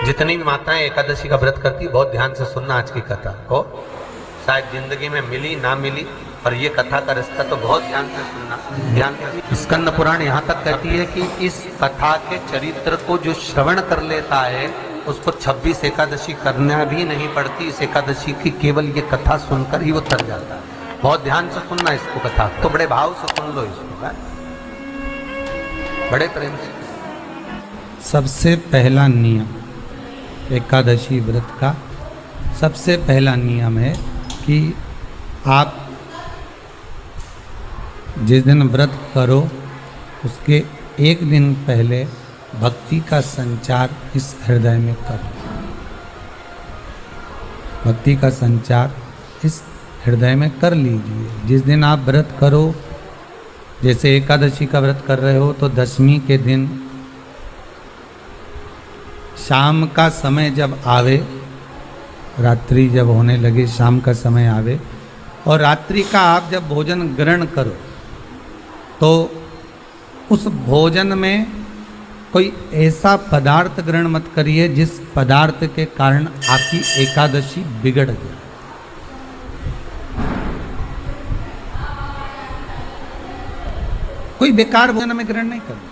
जितनी भी माताएं एकादशी का व्रत करती, बहुत ध्यान से सुनना आज की कथा को। शायद जिंदगी में मिली ना मिली, पर ये कथा का रिश्ता तो बहुत ध्यान से सुनना। ध्यान से स्कंद पुराण यहाँ तक कहती है कि इस कथा के चरित्र को जो श्रवण कर लेता है उसको 26 एकादशी करना भी नहीं पड़ती। इस एकादशी की केवल ये कथा सुनकर ही वो तर जाता है। बहुत ध्यान से सुनना इसको, कथा तो बड़े भाव से सुन लो इसको, बड़े प्रेम से। सबसे पहला नियम एकादशी व्रत का, सबसे पहला नियम है कि आप जिस दिन व्रत करो उसके एक दिन पहले भक्ति का संचार इस हृदय में करो। भक्ति का संचार इस हृदय में कर लीजिए। जिस दिन आप व्रत करो, जैसे एकादशी का व्रत कर रहे हो तो दशमी के दिन शाम का समय जब आवे, रात्रि जब होने लगे, शाम का समय आवे और रात्रि का आप जब भोजन ग्रहण करो तो उस भोजन में कोई ऐसा पदार्थ ग्रहण मत करिए जिस पदार्थ के कारण आपकी एकादशी बिगड़ जाए। कोई बेकार भोजन में ग्रहण नहीं करना,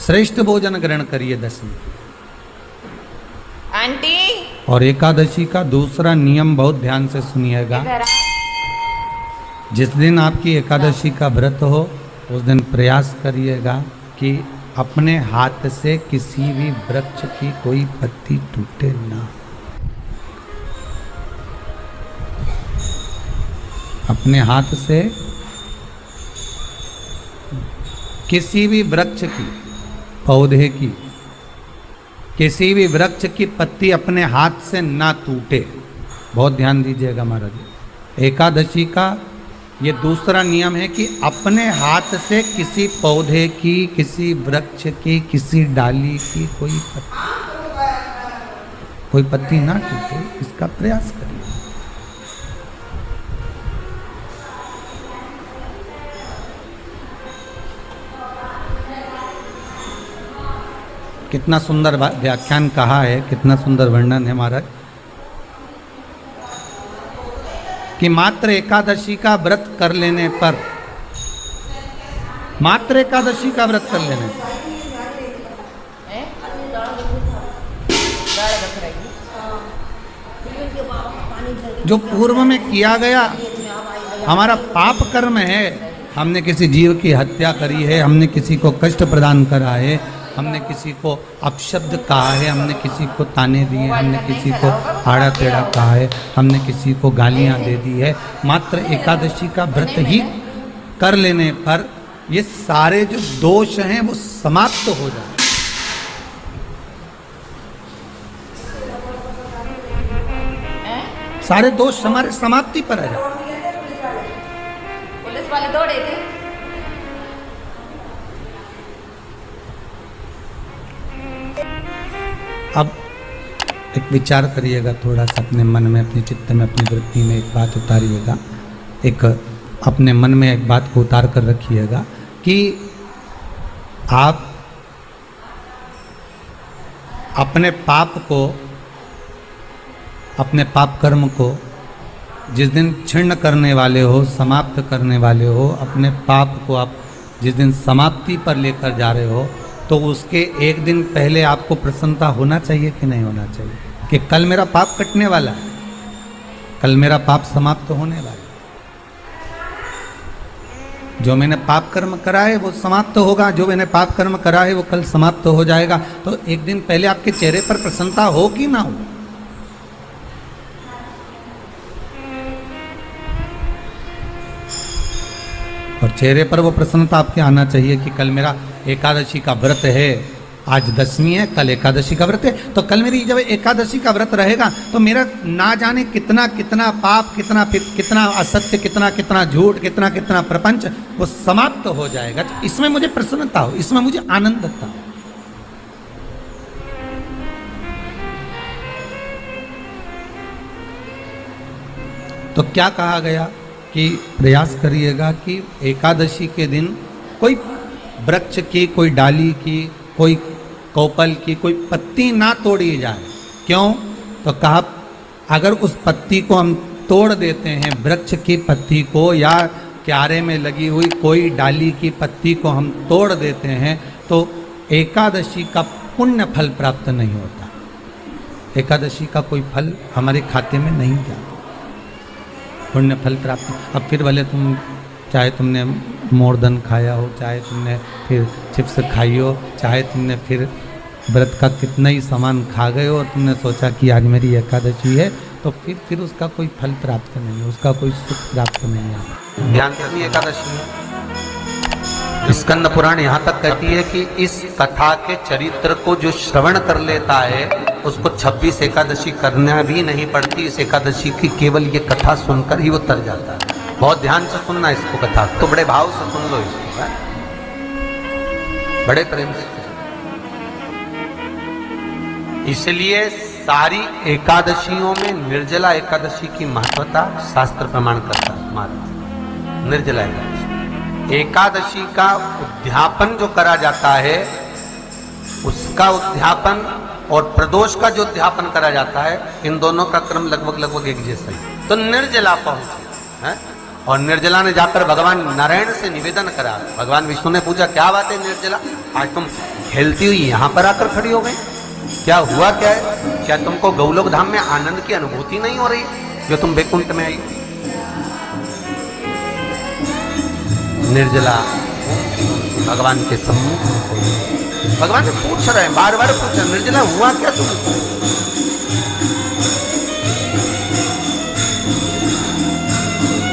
श्रेष्ठ भोजन ग्रहण करिए दशमी। आंटी, और एकादशी का दूसरा नियम बहुत ध्यान से सुनिएगा। जिस दिन आपकी एकादशी का व्रत हो उस दिन प्रयास करिएगा कि अपने हाथ से किसी भी वृक्ष की कोई पत्ती टूटे ना। अपने हाथ से किसी भी वृक्ष की, पौधे की, किसी भी वृक्ष की पत्ती अपने हाथ से ना टूटे। बहुत ध्यान दीजिएगा महाराज। एकादशी का ये दूसरा नियम है कि अपने हाथ से किसी पौधे की, किसी वृक्ष की, किसी डाली की कोई पत्ती ना टूटे, इसका प्रयास करिए। कितना सुंदर व्याख्यान कहा है, कितना सुंदर वर्णन है महाराज कि मात्र एकादशी का व्रत कर लेने पर, मात्र एकादशी का व्रत कर लेने पर जो पूर्व में किया गया हमारा पाप कर्म है, हमने किसी जीव की हत्या करी है, हमने किसी को कष्ट प्रदान करा है, हमने किसी को अपशब्द कहा है, हमने किसी को ताने दिए, हमने किसी को आड़ा टेढ़ा कहा है, हमने किसी को गालियां दे दी है, मात्र एकादशी का व्रत ही कर लेने पर ये सारे जो दोष हैं वो समाप्त हो जाए। सारे दोष हमारे समाप्ति पर आ जाए। पुलिस वाले दौड़े थे। अब एक विचार करिएगा थोड़ा सा अपने मन में, अपने चित्त में, अपनी वृत्ति में एक बात उतारिएगा। एक अपने मन में एक बात को उतार कर रखिएगा कि आप अपने पाप को, अपने पाप कर्म को जिस दिन क्षीण करने वाले हो, समाप्त करने वाले हो, अपने पाप को आप जिस दिन समाप्ति पर लेकर जा रहे हो तो उसके एक दिन पहले आपको प्रसन्नता होना चाहिए कि नहीं होना चाहिए कि कल मेरा पाप कटने वाला है, कल मेरा पाप समाप्त होने वाला है, जो मैंने पाप कर्म करा है वो समाप्त होगा, जो मैंने पाप कर्म करा है वो कल समाप्त हो जाएगा। तो एक दिन पहले आपके चेहरे पर प्रसन्नता हो कि ना हो? और चेहरे पर वो प्रसन्नता आपके आना चाहिए कि कल मेरा एकादशी का व्रत है, आज दशमी है, कल एकादशी का व्रत है, तो कल मेरी जब एकादशी का व्रत रहेगा तो मेरा ना जाने कितना कितना पाप, कितना असत्य, कितना झूठ, कितना प्रपंच वो समाप्त हो जाएगा। तो इसमें मुझे प्रसन्नता हो, इसमें मुझे आनंदता हो। तो क्या कहा गया कि प्रयास करिएगा कि एकादशी के दिन कोई वृक्ष की, कोई डाली की, कोई कोपल की कोई पत्ती ना तोड़ी जाए। क्यों? तो कहा अगर उस पत्ती को हम तोड़ देते हैं, वृक्ष की पत्ती को या क्यारे में लगी हुई कोई डाली की पत्ती को हम तोड़ देते हैं तो एकादशी का पुण्य फल प्राप्त नहीं होता। एकादशी का कोई फल हमारे खाते में नहीं जाता, पुण्य फल प्राप्त। अब फिर भले तुम चाहे तुमने मोरधन खाया हो, चाहे तुमने फिर चिप्स खाई हो, चाहे तुमने फिर व्रत का कितना ही सामान खा गए हो और तुमने सोचा कि आज मेरी एकादशी है, तो फिर उसका कोई फल प्राप्त नहीं, उसका कोई सुख प्राप्त नहीं है। ध्यान से एकादशी में स्कंद पुराण यहाँ तक कहती है कि इस कथा के चरित्र को जो श्रवण कर लेता है उसको 26 एकादशी करना भी नहीं पड़ती। इस एकादशी की केवल ये कथा सुनकर ही वो तर जाता है। बहुत ध्यान से सुनना इसको, कथा तो बड़े भाव से सुन लो इसको, बड़े प्रेम से। इसलिए सारी एकादशियों में निर्जला एकादशी की महत्वता शास्त्र प्रमाण करता है। मात्र निर्जला एकादशी का उद्यापन जो करा जाता है, उसका उद्यापन और प्रदोष का जो उद्यापन करा जाता है, इन दोनों का क्रम लगभग एक जैसा ही। तो निर्जला पहुंचे है और निर्जला ने जाकर भगवान नारायण से निवेदन करा। भगवान विष्णु ने पूछा क्या बात है निर्जला, आज तुम खेलती हुई यहां पर आकर खड़ी हो गई, क्या हुआ क्या है? क्या तुमको गौलोक धाम में आनंद की अनुभूति नहीं हो रही जो तुम वैकुंठ में आई? निर्जला भगवान के सम्मुख, भगवान से पूछ रहे हैं, बार बार पूछ रहे, निर्जला हुआ क्या तुमको?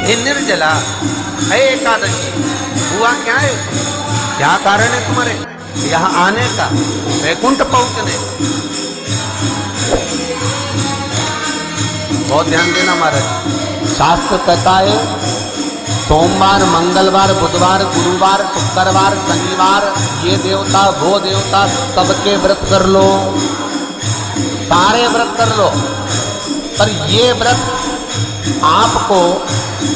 हे निर्जला, हे एकादशी, हुआ क्या है? क्या कारण है तुम्हारे यहाँ आने का, वैकुंठ पहुंचने? बहुत ध्यान देना महाराज, शास्त्र कहता है सोमवार, मंगलवार, बुधवार, गुरुवार, शुक्रवार, शनिवार, ये देवता वो देवता सबके व्रत कर लो, सारे व्रत कर लो, पर ये व्रत आपको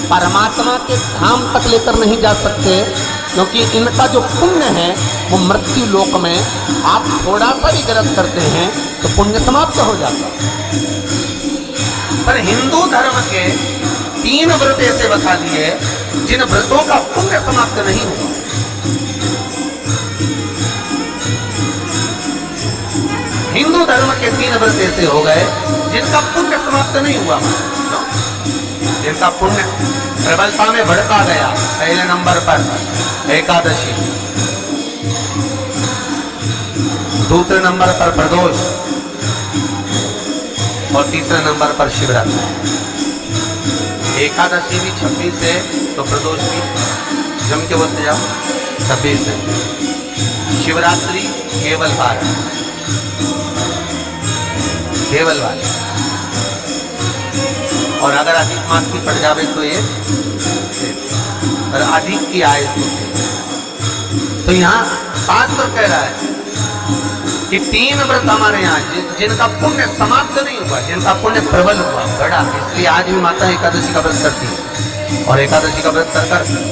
परमात्मा के धाम तक लेकर नहीं जा सकते, क्योंकि इनका जो पुण्य है वो मृत्यु लोक में आप थोड़ा सा ही गलत करते हैं तो पुण्य समाप्त हो जाता है। पर हिंदू धर्म के 3 व्रत ऐसे बता दिए जिन व्रतों का पुण्य समाप्त नहीं हुआ। हिंदू धर्म के 3 व्रत ऐसे हो गए जिनका पुण्य समाप्त नहीं हुआ, जिनका पुण्य प्रबलता में बढ़ता गया। पहले नंबर पर एकादशी, दूसरे नंबर पर प्रदोष और तीसरे नंबर पर शिवरात्रि। एकादशी भी 26 है तो प्रदोष भी जम के बोलते जाओ 26 है। शिवरात्रि केवल 12, केवल 12, और अगर अधिक मास की पड़ जावे तो ये, और अधिक की आए तो यहाँ शास्त्र कह रहा है कि 3 व्रत हमारे यहाँ जिनका पुण्य समाप्त नहीं हुआ, जिनका पुण्य प्रबल हुआ, बड़ा, इसलिए आज भी माता एकादशी का व्रत करती है। और एकादशी का व्रत कर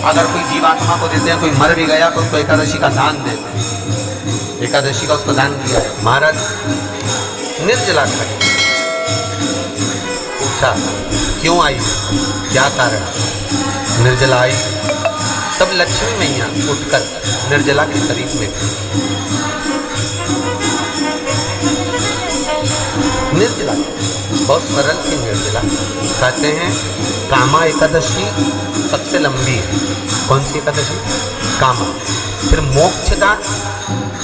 अगर कोई जीवात्मा को देते हैं, कोई मर भी गया तो उसको एकादशी का दान देते हैं। एकादशी का उसको दान किया है। महाराज निर्जला खड़ी पूछा क्यों आई, क्या कारण? निर्जला आई तब लक्ष्मी मैया उठकर निर्जला के करीब में, निर्जला बहुत सरल थी निर्जला। कहते हैं कामा एकादशी सबसे लंबी है। कौन सी एकादशी? कामा। फिर मोक्षदा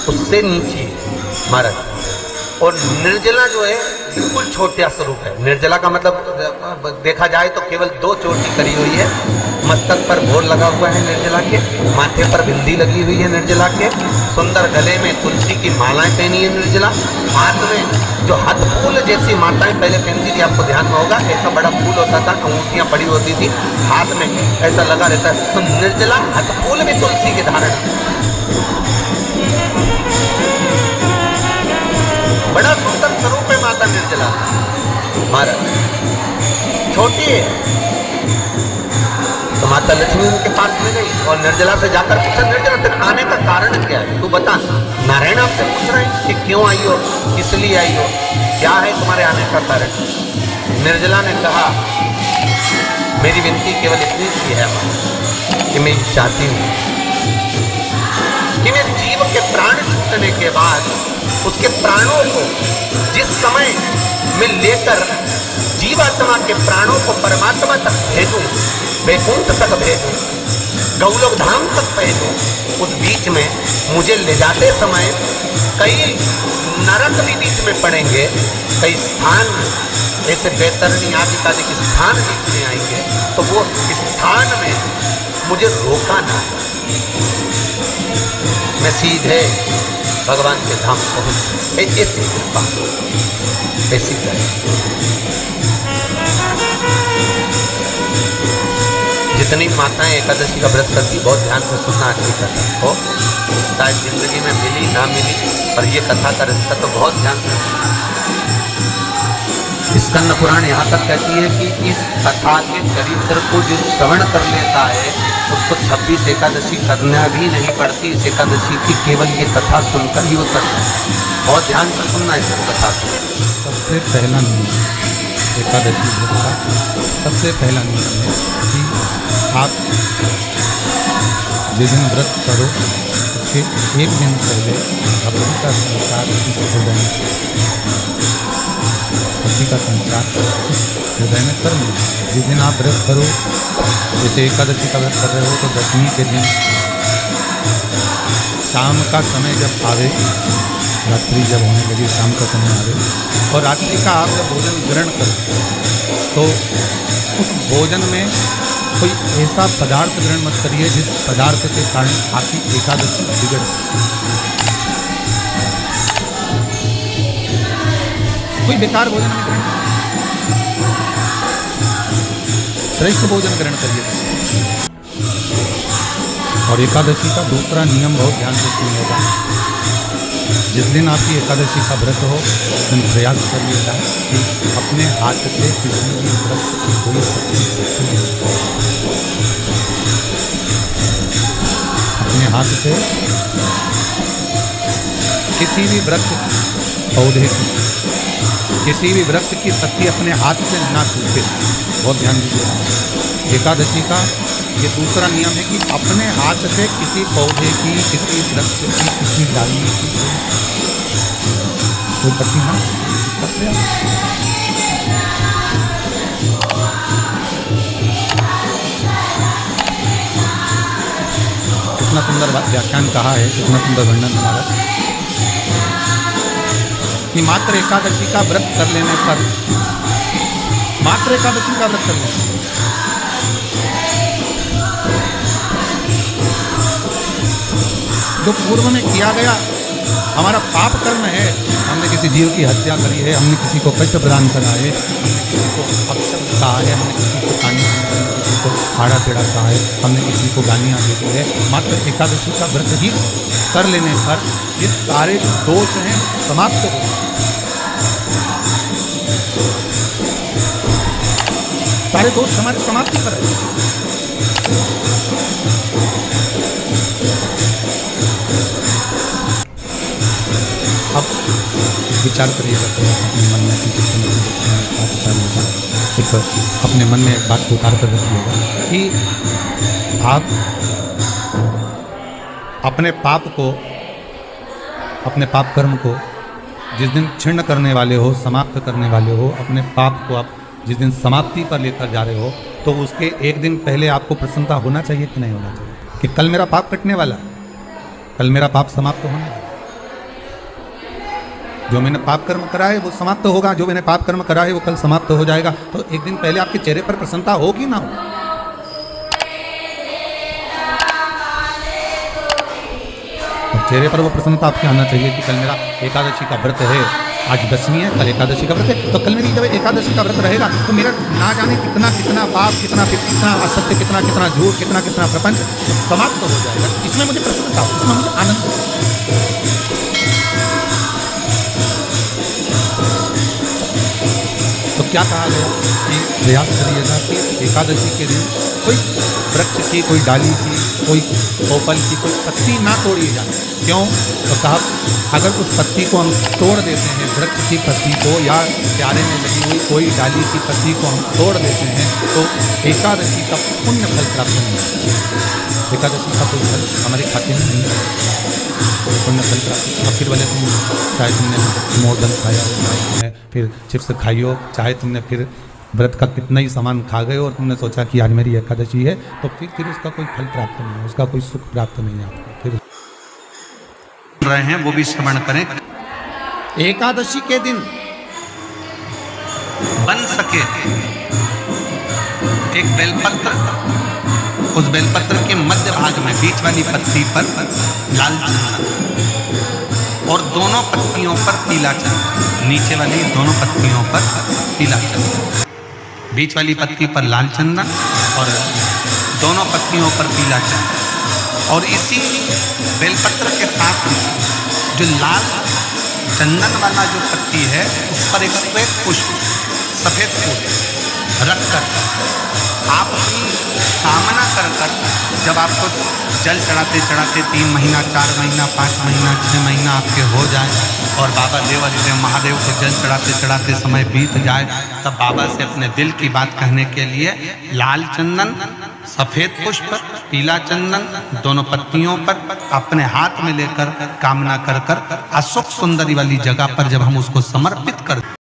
उससे नीचे है महाराज, और निर्जला जो है बिल्कुल छोटा स्वरूप है। निर्जला का मतलब देखा जाए तो केवल 2 चोटी करी हुई है। मस्तक पर भोर लगा हुआ है निर्जला के, माथे पर बिंदी लगी हुई है निर्जला के, सुंदर गले में तुलसी की मालाएं पहनी है निर्जला, हाथ में जो हाथ फूल जैसी माताएं पहले पहनती थी, आपको ध्यान में होगा, ऐसा बड़ा फूल होता था, अंगूठियां पड़ी होती थी, हाथ में ऐसा लगा रहता है। तो निर्जला हाथ फूल में तुलसी के धारण, बड़ा सुंदर स्वरूप है माता निर्जला। महाराज छोटी है तो माता लक्ष्मी उनके पास में गई और निर्जला से जाकर पूछा, निर्जला तेरे आने का कारण क्या है, तू बता। नारायण आपसे कि क्यों आई हो, किस लिए आई हो, क्या है तुम्हारे आने का कारण। निर्जला ने कहा मेरी विनती केवल इतनी सी है कि मैं चाहती हूँ कि मैं जीव के प्राण छूटने के बाद उसके प्राणों को जिस समय मैं लेकर जीवात्मा के प्राणों को परमात्मा तक भेजूं, वैकुंठ तक भेजूं, गौलोक धाम तक भेजूं, उस बीच में मुझे ले जाते समय कई नरक भी बीच में पड़ेंगे, कई स्थान ऐसे बैतरणी आदि का स्थान बीच में आएंगे, तो वो स्थान में मुझे रोका ना, मैं सीधे भगवान के धाम पहुंच। ऐसी कृपा, ऐसी करें। जितनी माताएं एकादशी का व्रत करती, बहुत ध्यान से सुनना अच्छी कथा हो, शायद जिंदगी में मिली ना मिली, पर ये कथा का रिश्ता तो बहुत ध्यान से सुनना। स्कंद पुराण यहाँ तक कहती है कि इस कथा के चरित्र को जो श्रवण कर लेता है उसको 26 एकादशी करना भी नहीं पड़ती। इस एकादशी की केवल ये कथा सुनकर ही वो करता है। बहुत ध्यान से सुनना इस कथा को। सबसे पहला नियम एकादशी व्रत का, सबसे पहला नियम है कि आप जिस दिन व्रत करो उसके एक दिन पहले भगवान का संस्कार भक्ति का संचार हृदय में कर लो। जिस दिन आप व्रत करो, जैसे एकादशी का व्रत कर रहे हो तो दशमी के दिन शाम का समय जब आवे, रात्रि जब होने लगी, शाम का समय आवे और रात्रि का आप जब भोजन ग्रहण करो तो उस भोजन में कोई ऐसा पदार्थ ग्रहण मत करिए जिस पदार्थ के कारण आपकी एकादशी बिगड़। कोई बेकार भोजन में ग्रहण, श्रेष्ठ भोजन ग्रहण करिए। और एकादशी का दूसरा नियम बहुत ध्यान से सुनिएगा। जिस दिन आपकी एकादशी का व्रत हो उस दिन प्रयास करिएगा कि अपने हाथ से किसी भी व्रत की कोई सब्जी, अपने हाथ से किसी भी वृक्ष पौधे की, किसी भी वृक्ष की पत्ती अपने हाथ से ना छूटे। बहुत ध्यान दीजिए। एकादशी का ये दूसरा नियम है कि अपने हाथ से किसी पौधे की, किसी वृक्ष की, किसी डाली की कोई पत्ती ना पत्ते। कितना सुंदर व्याख्यान कहा है, कितना सुंदर वर्णन हमारा कि मात्र एकादशी का व्रत कर लेने पर, मात्र एकादशी का व्रत कर लेने जो पूर्व में किया गया हमारा पाप कर्म है, हमने किसी जीव की हत्या करी है, हमने किसी को कष्ट प्रदान करा है, हमने किसी को अपशब्द कहा है, हमने किसी को कानी, किसी को आड़ा टेढ़ा कहा है, हमने किसी को गालियाँ दी है, मात्र एकादशी का व्रत ही कर लेने पर ये सारे दोष हैं समाप्त हो। सारे दोष हमारे समाप्ति पर है। अब विचार करिएगा तो अपने मन में एक अपने मन में एक बात को उतार कर रखिएगा कि आप अपने पाप को, अपने पाप कर्म को जिस दिन क्षीण करने वाले हो, समाप्त करने वाले हो, अपने पाप को आप जिस दिन समाप्ति पर लेकर जा रहे हो तो उसके एक दिन पहले आपको प्रसन्नता होना चाहिए कि नहीं होना चाहिए कि कल मेरा पाप कटने वाला, कल मेरा पाप समाप्त होने वाला। जो मैंने पाप कर्म करा है वो समाप्त होगा, जो मैंने पाप कर्म करा है वो कल समाप्त हो जाएगा। तो एक दिन पहले आपके चेहरे पर प्रसन्नता हो कि ना हो? और चेहरे पर वो प्रसन्नता आपके आना चाहिए कि कल मेरा एकादशी का व्रत है, आज दशमी है, कल एकादशी का व्रत है, तो कल मेरी जब एकादशी का व्रत रहेगा तो मेरा ना जाने कितना कितना पाप, कितना असत्य, कितना कितना झूठ, कितना कितना प्रपंच समाप्त हो जाएगा। इसमें मुझे प्रसन्नता हो, इसमें मुझे आनंद हो। तो क्या कहा गया कि प्रयास करिएगा कि एकादशी के दिन कोई वृक्ष की, कोई डाली की, कोई पीपल की कोई पत्ती ना तोड़ी जाए। क्यों? तो कहा अगर उस पत्ती को हम तोड़ देते हैं, वृक्ष की पत्ती को या क्यारे में लगी हुई कोई डाली की पत्ती को हम तोड़ देते हैं तो एकादशी का पुण्य फल प्राप्त नहीं होता। एकादशी का कोई फल हमारे खाते में नहीं है, पुण्य फल प्राप्त। और फिर बोले तुम चाहे तुमने मोदन खाया, फिर चिप्स खाइयो, चाहे तुमने फिर व्रत का कितना ही सामान खा गए और तुमने सोचा कि आज मेरी एकादशी है, तो फिर उसका कोई फल प्राप्त नहीं है, उसका कोई सुख प्राप्त नहीं है आपको। फिर रहे हैं वो भी श्रवण करें। एकादशी के दिन बन सके एक बेलपत्र, उस बेलपत्र के मध्य भाग में बीच वाली पत्ती पर लाल चंदन और दोनों पत्तियों पर पीला चंदन, नीचे वाली दोनों पत्तियों पर पीला चंदन, बीच वाली पत्ती पर लाल चंदन और दोनों पत्तियों पर पीला चंदन। और इसी बेलपत्र के साथ जो लाल चंदन वाला जो पत्ती है उस पर एक श्वेत पुष्प, सफेद फूल रखकर आप अपनी कामना कर जब आपको जल चढ़ाते चढ़ाते 3 महीना, 4 महीना, 5 महीना, 6 महीना आपके हो जाए और बाबा देवादिदेव महादेव को जल चढ़ाते चढ़ाते समय बीत जाए, तब बाबा से अपने दिल की बात कहने के लिए लाल चंदन, सफेद पुष्प, पीला चंदन दोनों पत्तियों पर अपने हाथ में लेकर कामना कर अशोक सुंदरी वाली जगह पर जब हम उसको समर्पित कर